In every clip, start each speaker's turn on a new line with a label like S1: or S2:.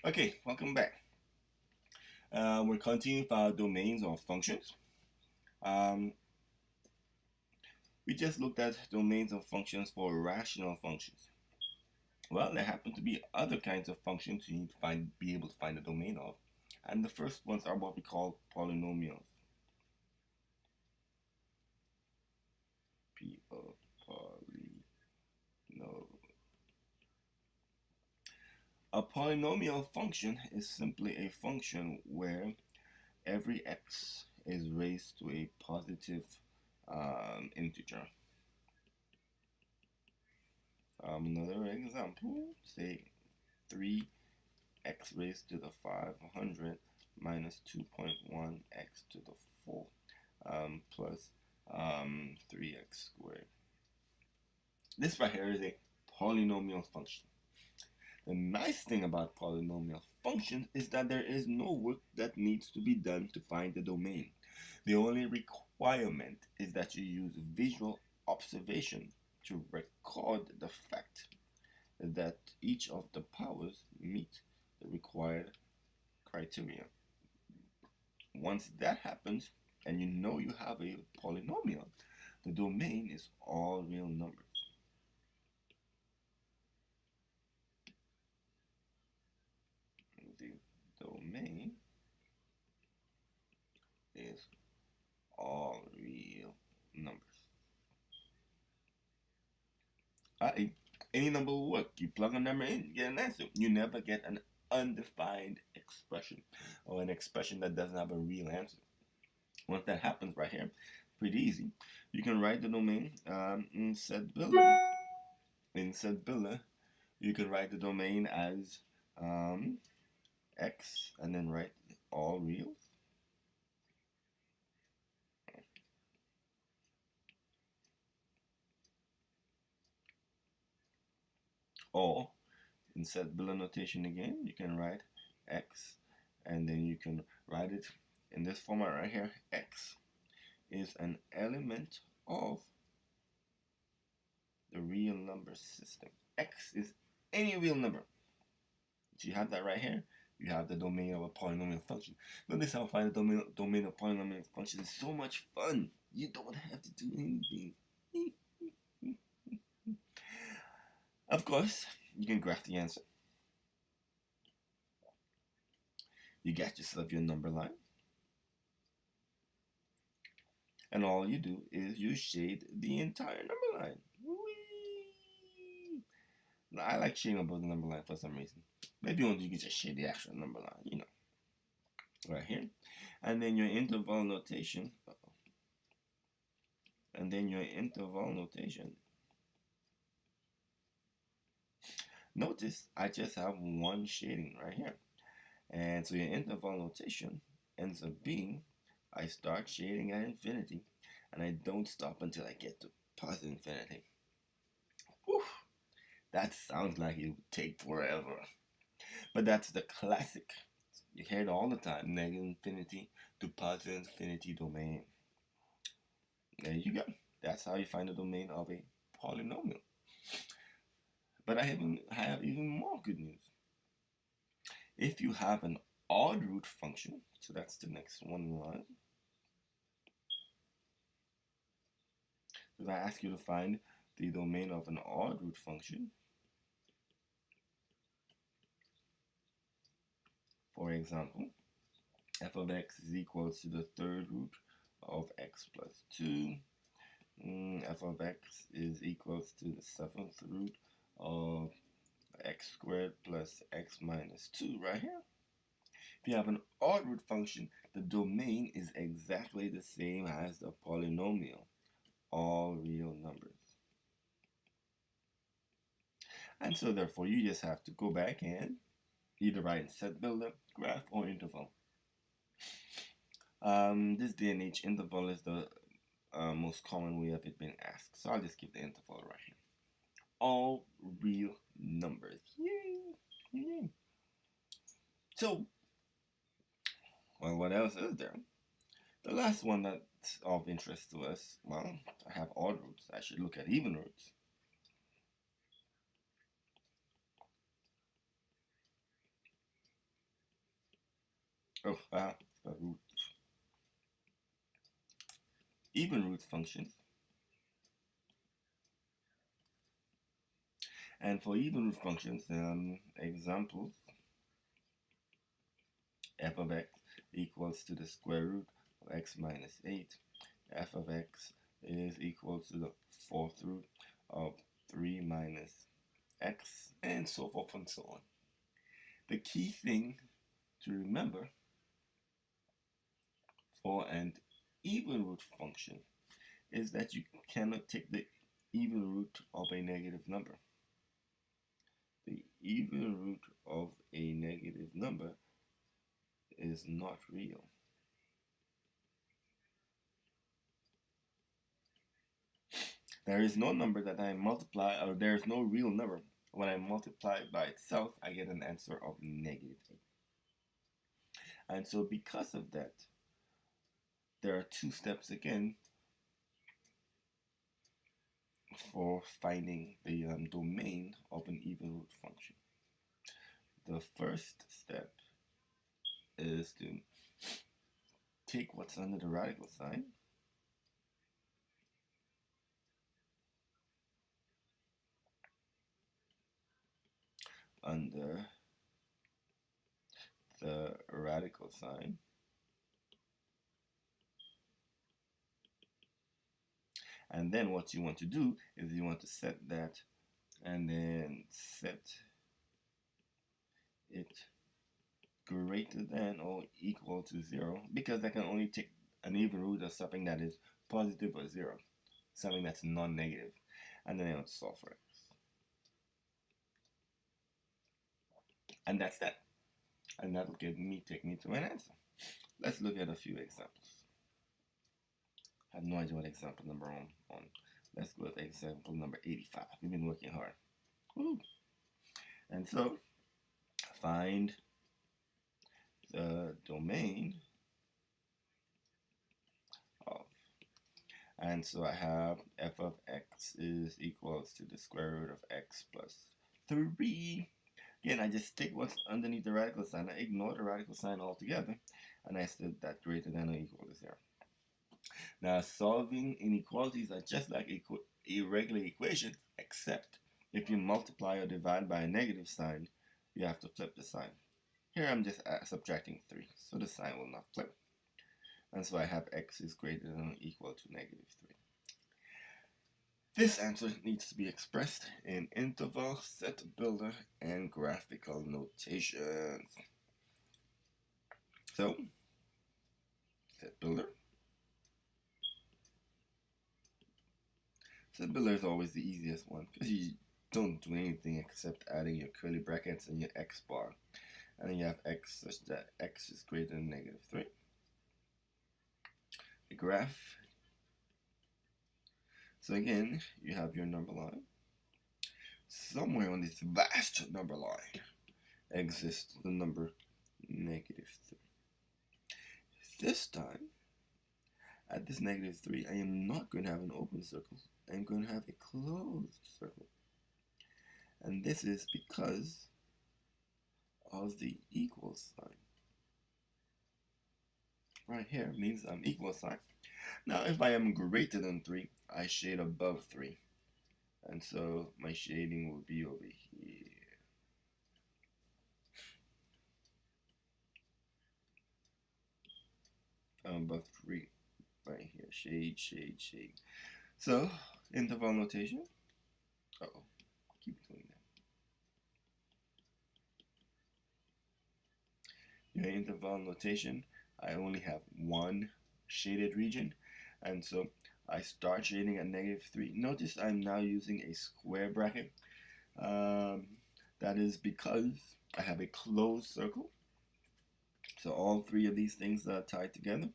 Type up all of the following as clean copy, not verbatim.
S1: Okay, welcome back. We're continuing with our domains or functions. Um, we just looked at domains of functions for rational functions. Well, there happen to be other kinds of functions you need to be able to find a domain of. And the first ones are what we call polynomials. Polynomial. A polynomial function is simply a function where every x is raised to a positive integer. Another example, say 3x raised to the 500 minus 2.1x to the 4 plus 3x squared. This right here is a polynomial function. The nice thing about polynomial functions is that there is no work that needs to be done to find the domain. The only requirement is that you use visual observation to record the fact that each of the powers meet the required criteria. Once that happens, and you know you have a polynomial, the domain is all real numbers. The domain is all real numbers. Any number will work. You plug a number in, you get an answer. You never get an undefined expression or an expression that doesn't have a real answer. Once that happens right here, pretty easy. You can write the domain in set builder. In set builder, you can write the domain as x and then write all reals. Or in set builder notation again, you can write x and then you can write it in this format right here. X is an element of the real number system. X is any real number. So you have that right here. You have the domain of a polynomial function. Notice how I find the domain of polynomial function is so much fun. You don't have to do anything. Of course, you can graph the answer. You get yourself your number line. And all you do is you shade the entire number line. Whee! Now, I like shading above the number line for some reason. Maybe once you can just shade the actual number line, right here. And then your interval notation. And then your interval notation. Notice I just have one shading right here. And so your interval notation ends up being I start shading at infinity and I don't stop until I get to positive infinity. Whew, that sounds like it would take forever. But that's the classic. You hear it all the time. Negative infinity to positive infinity domain. There you go. That's how you find the domain of a polynomial. But I have even more good news. If you have an odd root function, so that's the next one in line. If I ask you to find the domain of an odd root function, for example, f of x is equals to the third root of x plus 2. F of x is equals to the seventh root of x squared plus x minus 2 right here. If you have an odd root function, the domain is exactly the same as the polynomial, all real numbers. And so therefore you just have to go back and either write in set builder, graph, or interval. This day and age, interval is the most common way of it being asked. So I'll just keep the interval right here. All real numbers. Yay! Yay! So, well, what else is there? The last one that's of interest to us, well, I have odd roots. I should look at even roots. root. Even root functions. And for even root functions, examples, f of x equals to the square root of x minus 8. F of x is equal to the fourth root of 3 minus x, and so forth and so on. The key thing to remember for an even root function is that you cannot take the even root of a negative number. The even root of a negative number is not real. There is no number that I multiply, or there is no real number. When I multiply it by itself, I get an answer of negative 8. And so because of that, there are two steps again for finding the domain of an even root function. The first step is to take what's under the radical sign under the radical sign, and then what you want to do is you want to set that and then set it greater than or equal to 0, because I can only take an even root of something that is positive or 0, something that's non-negative, and then I want to solve for it. And that's that. And that'll take me to an answer. Let's look at a few examples. I have no idea what example number I'm on. Let's go with example number 85. We've been working hard. Woo. And so, find the domain of, and so I have f of x is equals to the square root of x plus 3. Again, I just take what's underneath the radical sign. I ignore the radical sign altogether, and I set that greater than or equal to 0. Now, solving inequalities are just like irregular equations, except if you multiply or divide by a negative sign, you have to flip the sign. Here I'm just subtracting 3, so the sign will not flip. And so I have x is greater than or equal to negative 3. This answer needs to be expressed in interval, set builder, and graphical notations. So, set builder. Set builder is always the easiest one because you don't do anything except adding your curly brackets and your x bar. And then you have x such that x is greater than negative 3. The graph. So again, you have your number line. Somewhere on this vast number line exists the number negative 3. This time, at this negative 3, I am not going to have an open circle. I am going to have a closed circle. And this is because of the equal sign. Right here means I'm equal sign. Now, if I am greater than 3, I shade above 3. And so my shading will be over here. Above 3, right here. Shade, shade, shade. So, interval notation. Uh-oh, keep doing that. Your interval notation, I only have one shaded region. And so I start shading at negative 3. Notice I'm now using a square bracket. That is because I have a closed circle. So all three of these things are tied together.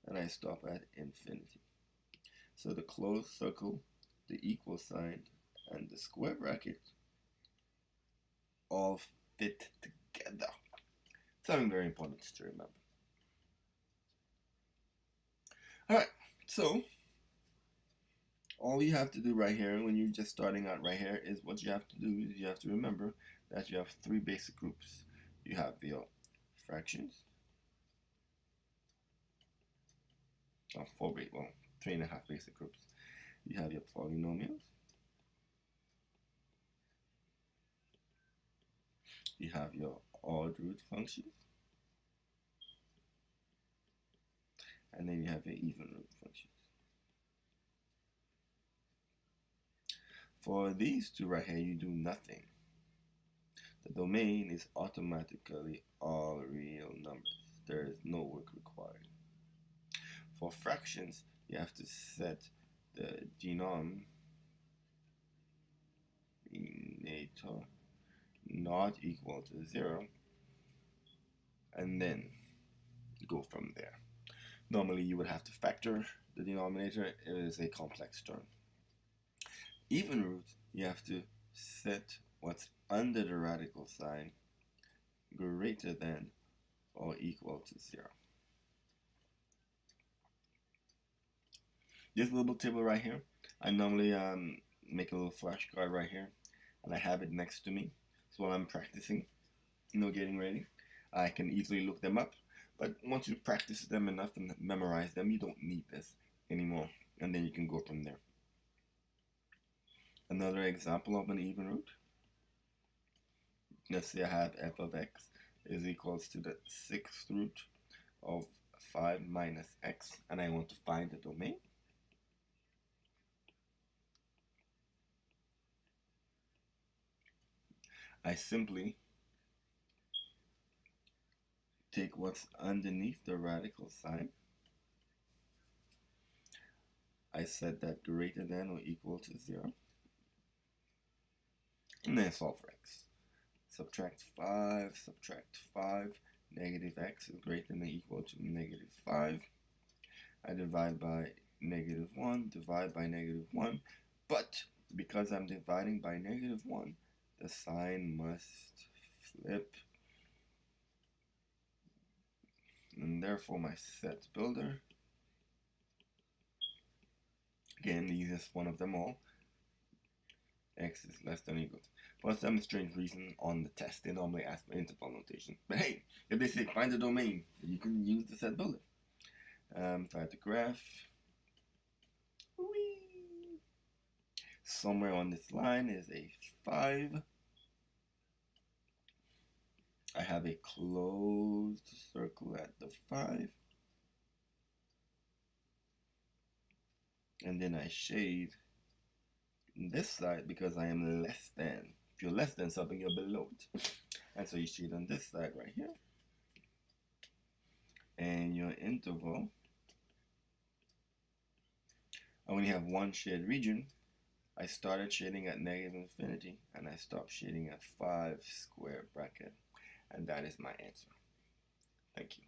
S1: And I stop at infinity. So the closed circle, the equal sign, and the square bracket all fit together. Something very important to remember. Alright, so all you have to do right here when you're just starting out right here is what you have to do is you have to remember that you have three basic groups. You have your fractions, three and a half basic groups. You have your polynomials. You have your odd root functions. And then you have your even root functions. For these two right here, you do nothing. The domain is automatically all real numbers. There is no work required. For fractions, you have to set the denominator not equal to 0, and then go from there. Normally, you would have to factor the denominator. It is a complex term. Even root, you have to set what's under the radical sign greater than or equal to 0. This little table right here, I normally make a little flashcard right here, and I have it next to me. So while I'm practicing, getting ready, I can easily look them up. But once you practice them enough and memorize them, you don't need this anymore, and then you can go from there. Another example of an even root. Let's say I have f of x is equals to the 6th root of 5 minus x, and I want to find the domain. I simply take what's underneath the radical sign. I set that greater than or equal to 0. And then solve for x. Subtract 5, negative x is greater than or equal to negative 5. I divide by negative 1, divide by negative 1. But because I'm dividing by negative 1, the sign must flip. And therefore my set builder, again, the easiest one of them all, x is less than or equal to. For some strange reason on the test, they normally ask for interval notation. But hey, if they say find the domain, you can use the set builder. If I had to graph, somewhere on this line is a 5. I have a closed circle at the 5. And then I shade this side because I am less than. If you're less than something, you're below it. And so you shade on this side right here. And your interval, I only have one shade region. I started shading at negative infinity, and I stopped shading at 5 square bracket. And that is my answer. Thank you.